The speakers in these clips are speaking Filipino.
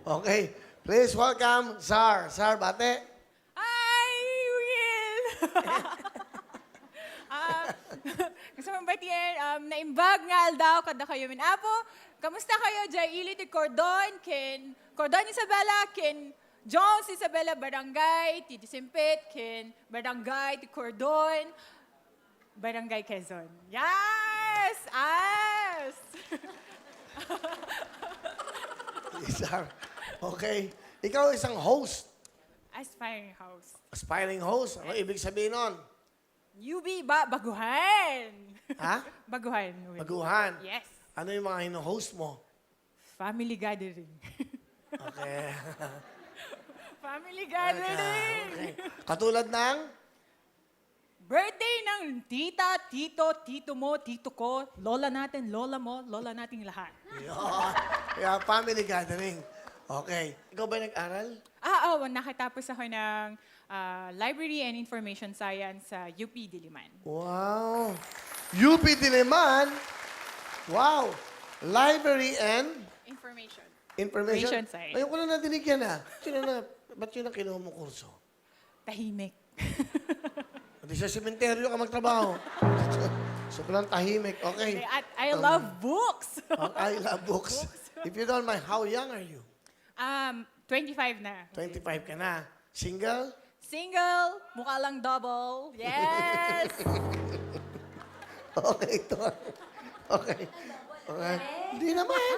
Okay. Please welcome, Zar. Zar, bate. Hi, Will! Gusto mong batiin, naimbag nga aldaw kada kayo min apo. Kamusta kayo, Jay Ili de Cordon, ken Cordon Isabela, ken Jones Isabela Barangay, Titi Simpit, ken Barangay de Cordon, Barangay Quezon. Yes! Yes! Zar. Okay. Ikaw isang host. Aspiring house. Aspiring host. Ano ibig sabihin nun? UB baguhan. Ha? Baguhan. Will. Baguhan. Yes. Ano yung mga hino-host mo? Family gathering. Okay. Family gathering. Okay. Katulad ng? Birthday ng tita, tito mo, tito ko, lola natin, lola mo, lola nating lahat. Yun. Kaya family gathering. Okay. Ikaw ba nag-aral? Nakatapos ako ng Library and Information Science sa UP Diliman. Wow. UP Diliman? Wow. Library and Information. Information Science. Ayun ko na nadinig yan ba't yun ang kinuha mong kurso? Tahimik. Hindi sa sementeryo ka magtrabaho. Sobrang tahimik. Okay. At I love books. I love books. If you don't mind, how young are you? 25 na. 25 ka na. Single? Single, mukha lang double. Yes! Okay, ito. Okay. Okay. Hindi naman.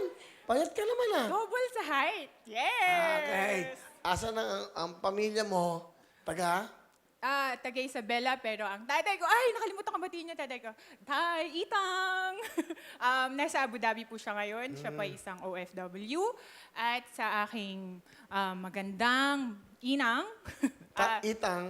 Payat ka naman Double sa height. Yes! Okay. Asan ang pamilya mo? Taga? Taga Isabela, pero ang tatay ko, nakalimutan ko batiin niya tatay ko. Tay, Itang! Nasa Abu Dhabi po siya ngayon. Siya pa isang OFW. At sa aking magandang inang, Itang.